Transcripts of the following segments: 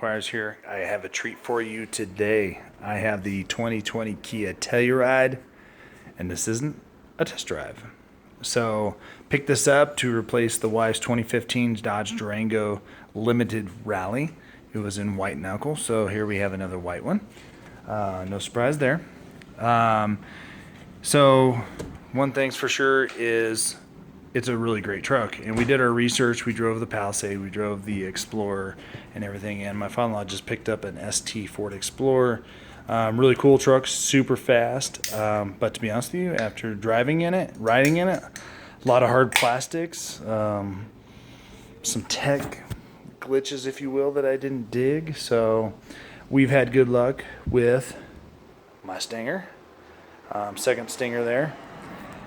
inquires here, I have a treat for you today. I have the 2020 Kia Telluride, and this isn't a test drive. So picked this up to replace the wife's 2015 Dodge Durango Limited Rally. It was in white knuckle, so here we have another white one. No surprise there. So one thing's for sure is it's a really great truck, and we did our research. We drove the Palisade, we drove the Explorer and everything, and my father-in-law just picked up an ST Ford Explorer. Really cool truck, super fast, but to be honest with you, after riding in it, a lot of hard plastics, some tech glitches, if you will, that I didn't dig. So we've had good luck with my Stinger, second Stinger there,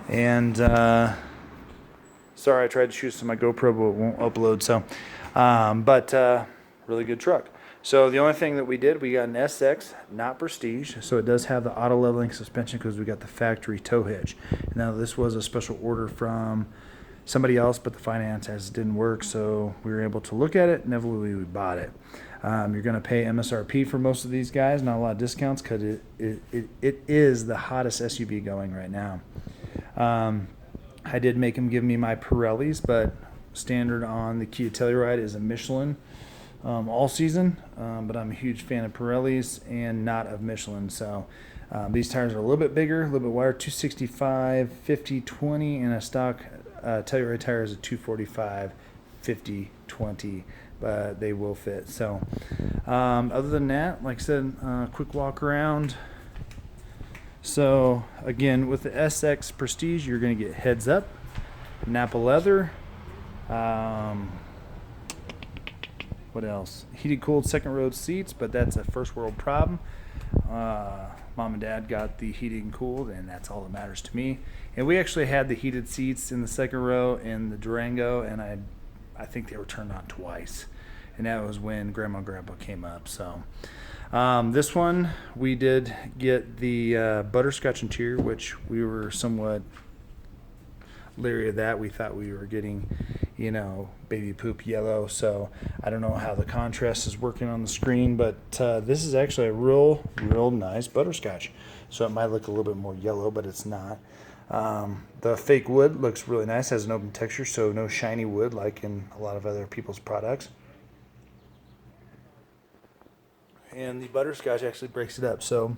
and sorry, I tried to shoot some of my GoPro, but it won't upload. So, really good truck. So the only thing that we did, we got an SX, not Prestige. So it does have the auto leveling suspension because we got the factory tow hitch. Now this was a special order from somebody else, but the finances didn't work, so we were able to look at it. Inevitably, we bought it. You're going to pay MSRP for most of these guys, not a lot of discounts, because it is the hottest SUV going right now. I did make him give me my Pirellis, but standard on the Kia Telluride is a Michelin all season, but I'm a huge fan of Pirellis and not of Michelin. So these tires are a little bit bigger, a little bit wider, 265, 50, 20, and a stock Telluride tire is a 245, 50, 20, but they will fit. So other than that, like I said, quick walk around. So again, with the SX Prestige, you're going to get heads up, Napa leather, what else? Heated cooled second row seats, but that's a first world problem. Mom and Dad got the heated and cooled, and that's all that matters to me. And we actually had the heated seats in the second row in the Durango, and I think they were turned on twice, and that was when Grandma and Grandpa came up. So this one, we did get the butterscotch interior, which we were somewhat leery of that. We thought we were getting, baby poop yellow. So I don't know how the contrast is working on the screen, but this is actually a real nice butterscotch. So it might look a little bit more yellow, but it's not. The fake wood looks really nice, has an open texture, so no shiny wood like in a lot of other people's products. And the butterscotch actually breaks it up. So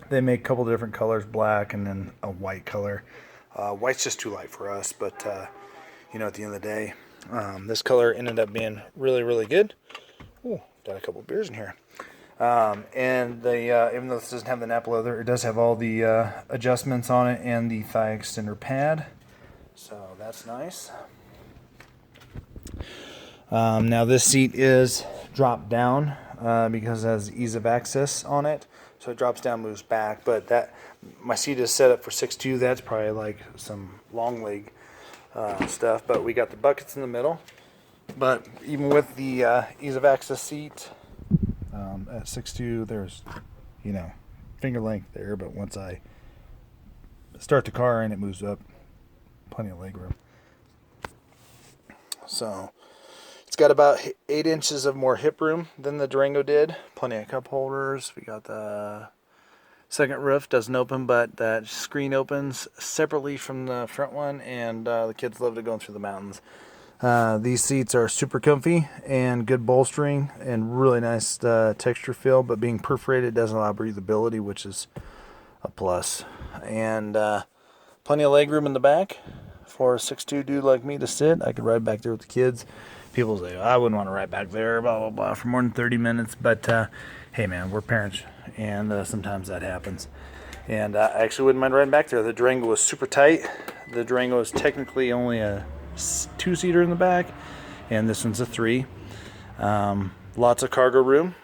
they make a couple different colors, black and then a white color. White's just too light for us, but at the end of the day, this color ended up being really good. Ooh, got a couple of beers in here. And the even though this doesn't have the Napa leather, it does have all the adjustments on it and the thigh extender pad. So that's nice. Now this seat is dropped down because it has ease of access on it. So it drops down, moves back, but my seat is set up for 6'2". That's probably like some long leg stuff, but we got the buckets in the middle. But even with the ease of access seat at 6'2", there's finger length there, but once I start the car and it moves up, plenty of leg room. So it's got about 8 inches of more hip room than the Durango did. Plenty of cup holders. We got the second roof, doesn't open, but that screen opens separately from the front one, and the kids love to go through the mountains. These seats are super comfy and good bolstering and really nice texture feel, but being perforated doesn't allow breathability, which is a plus. And plenty of leg room in the back for a 6'2" dude like me to sit. I could ride back there with the kids. People say, I wouldn't want to ride back there, blah, blah, blah, for more than 30 minutes. But, hey, man, we're parents, and sometimes that happens. And I actually wouldn't mind riding back there. The Durango was super tight. The Durango is technically only a 2-seater in the back, and this one's a 3. Lots of cargo room.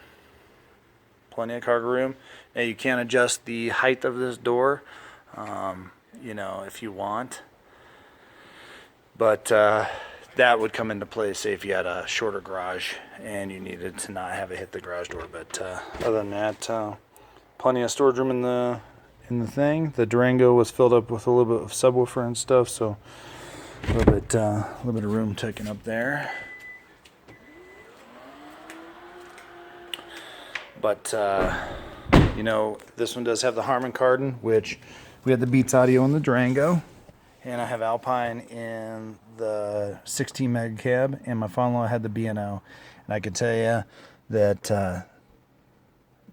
Plenty of cargo room. Now, you can adjust the height of this door, if you want. But that would come into play, say, if you had a shorter garage and you needed to not have it hit the garage door. But other than that, plenty of storage room in the thing. The Durango was filled up with a little bit of subwoofer and stuff, so a little bit of room taken up there. But you know, this one does have the Harman Kardon, which we had the Beats audio in the Durango, and I have Alpine in the 16 meg cab, and my father-in-law had the B&O. And I can tell you that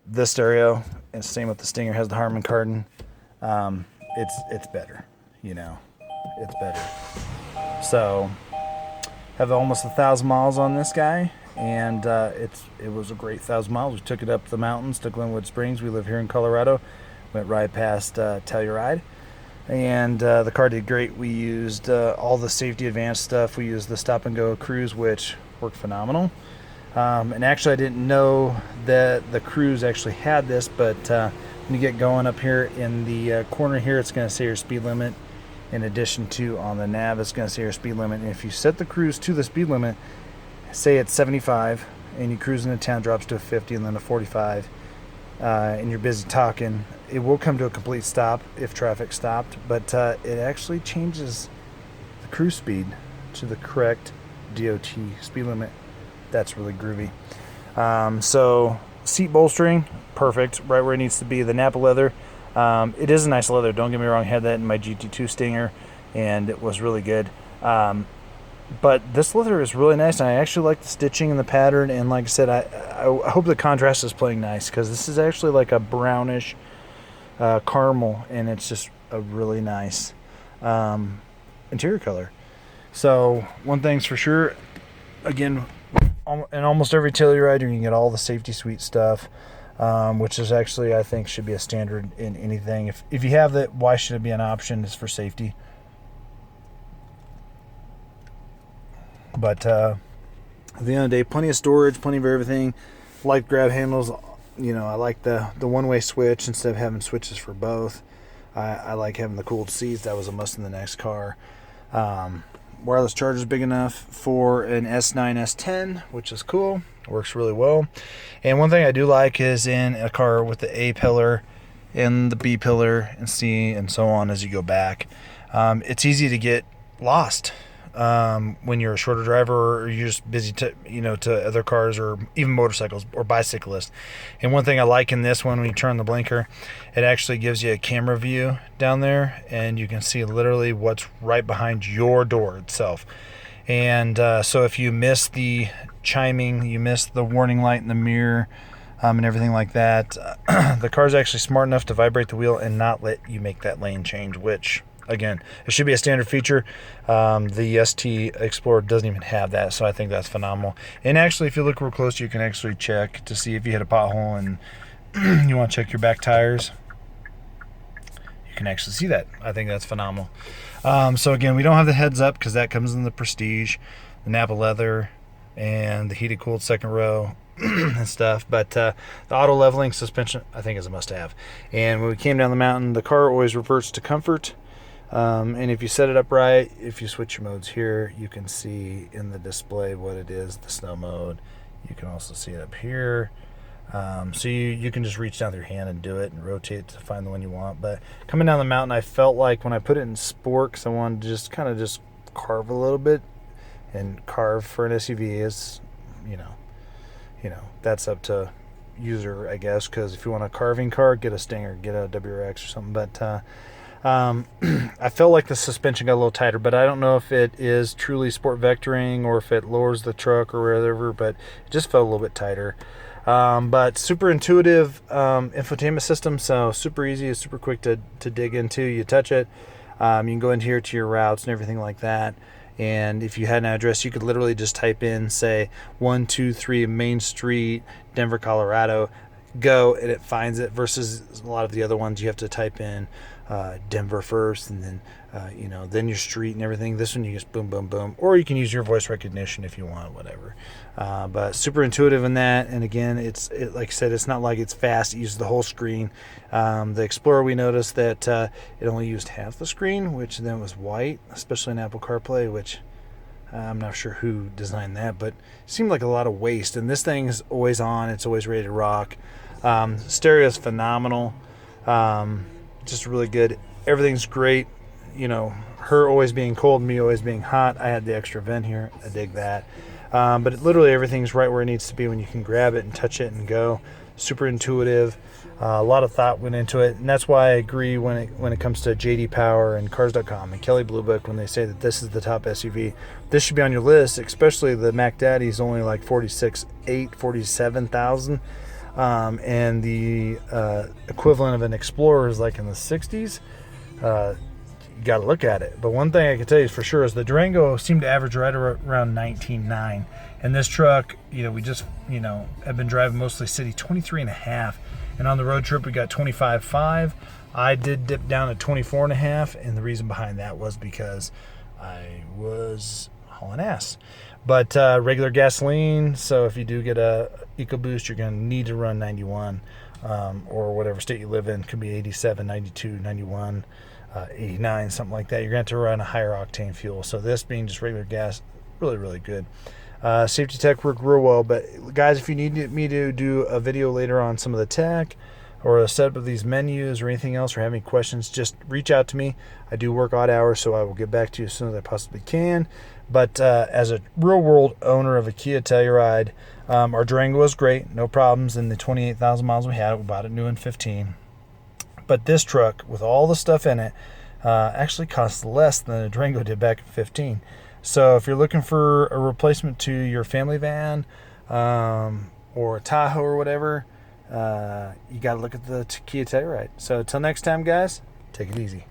this stereo, and same with the Stinger, has the Harman Kardon. It's better, you know, it's better. So have almost 1,000 miles on this guy, and it was a great 1,000 miles. We took it up the mountains to Glenwood Springs. We live here in Colorado. Went right past Telluride, and the car did great. We used all the safety advanced stuff. We used the stop and go cruise, which worked phenomenal. And actually, I didn't know that the cruise actually had this, but when you get going up here in the corner here, it's going to say your speed limit. In addition to on the nav, it's going to say your speed limit. And if you set the cruise to the speed limit, say it's 75, and you cruise into town, drops to a 50 and then a 45, and you're busy talking, it will come to a complete stop if traffic stopped, but it actually changes the cruise speed to the correct DOT speed limit. That's really groovy. So seat bolstering, perfect, right where it needs to be. The Napa leather, it is a nice leather, don't get me wrong. I had that in my GT2 Stinger, and it was really good. But this leather is really nice, and I actually like the stitching and the pattern, and like I said, I hope the contrast is playing nice, because this is actually like a brownish caramel, and it's just a really nice interior color. So one thing's for sure, again, in almost every Telluride, you can get all the safety suite stuff, which is actually, I think, should be a standard in anything. If you have that, why should it be an option? It's for safety. But at the end of the day, plenty of storage, plenty of everything. Like grab handles, you know, I like the one-way switch instead of having switches for both. I like having the cooled seats. That was a must in the next car. Wireless charger is big enough for an S9, S10, which is cool. Works really well. And one thing I do like is in a car with the A pillar and the B pillar and C and so on as you go back, it's easy to get lost when you're a shorter driver, or you're just busy to other cars or even motorcycles or bicyclists. And one thing I like in this one, when you turn the blinker, it actually gives you a camera view down there, and you can see literally what's right behind your door itself. And so if you miss the chiming, you miss the warning light in the mirror, and everything like that, the car's actually smart enough to vibrate the wheel and not let you make that lane change, which, again, it should be a standard feature. The ST Explorer doesn't even have that, so I think that's phenomenal. And actually, if you look real close, you can actually check to see if you hit a pothole and you want to check your back tires. You can actually see that. I think that's phenomenal. So again, we don't have the heads up because that comes in the Prestige, the Napa leather, and the heated cooled second row and stuff. But the auto leveling suspension, I think, is a must-have. And when we came down the mountain, the car always reverts to comfort. And if you set it up right, if you switch your modes here, you can see in the display what it is, the snow mode. You can also see it up here. So you can just reach down with your hand and do it and rotate to find the one you want. But coming down the mountain, I felt like when I put it in sport, because I wanted to just kind of just carve a little bit, and carve for an SUV is, you know, that's up to user, I guess, because if you want a carving car, get a Stinger, get a WRX or something. But I felt like the suspension got a little tighter, but I don't know if it is truly sport vectoring or if it lowers the truck or whatever, but it just felt a little bit tighter. But super intuitive infotainment system, so super easy, it's super quick to dig into. You touch it, you can go into here to your routes and everything like that. And if you had an address, you could literally just type in, say, 123 Main Street, Denver, Colorado, go, and it finds it, versus a lot of the other ones you have to type in Denver first, and then then your street and everything. This one you just boom, boom, boom, or you can use your voice recognition if you want, whatever. But super intuitive in that. And again, it's like I said, it's not like it's fast. It uses the whole screen. The Explorer, we noticed that it only used half the screen, which then was white, especially in Apple CarPlay, which I'm not sure who designed that, but it seemed like a lot of waste. And this thing's always on. It's always ready to rock. Stereo is phenomenal. Just really good. Everything's great. Her always being cold, me always being hot. I had the extra vent here. I dig that. But literally everything's right where it needs to be when you can grab it and touch it and go. Super intuitive. A lot of thought went into it, and that's why I agree when it comes to JD Power and Cars.com and Kelley Blue Book when they say that this is the top SUV. This should be on your list, especially the Mac Daddy is only like 47,000, and the equivalent of an Explorer is like in the 60s. You got to look at it. But one thing I can tell you for sure is the Durango seemed to average right around 19.9, and this truck, we just have been driving mostly city 23.5. And on the road trip, we got 25.5. I did dip down to 24.5, and the reason behind that was because I was hauling ass. But regular gasoline, so if you do get a EcoBoost, you're going to need to run 91, or whatever state you live in. Could be 87, 92, 91, 89, something like that. You're going to have to run a higher octane fuel. So this being just regular gas, really, really good. Safety tech worked real well, but guys, if you need me to do a video later on some of the tech or a setup of these menus or anything else or have any questions, just reach out to me. I do work odd hours, so I will get back to you as soon as I possibly can. But as a real world owner of a Kia Telluride, our Durango was great, no problems. In the 28,000 miles we had, we bought it new in 15. But this truck with all the stuff in it actually costs less than the Durango did back in 15. So if you're looking for a replacement to your family van or a Tahoe or whatever, you got to look at the Kia Telluride. So until next time, guys, take it easy.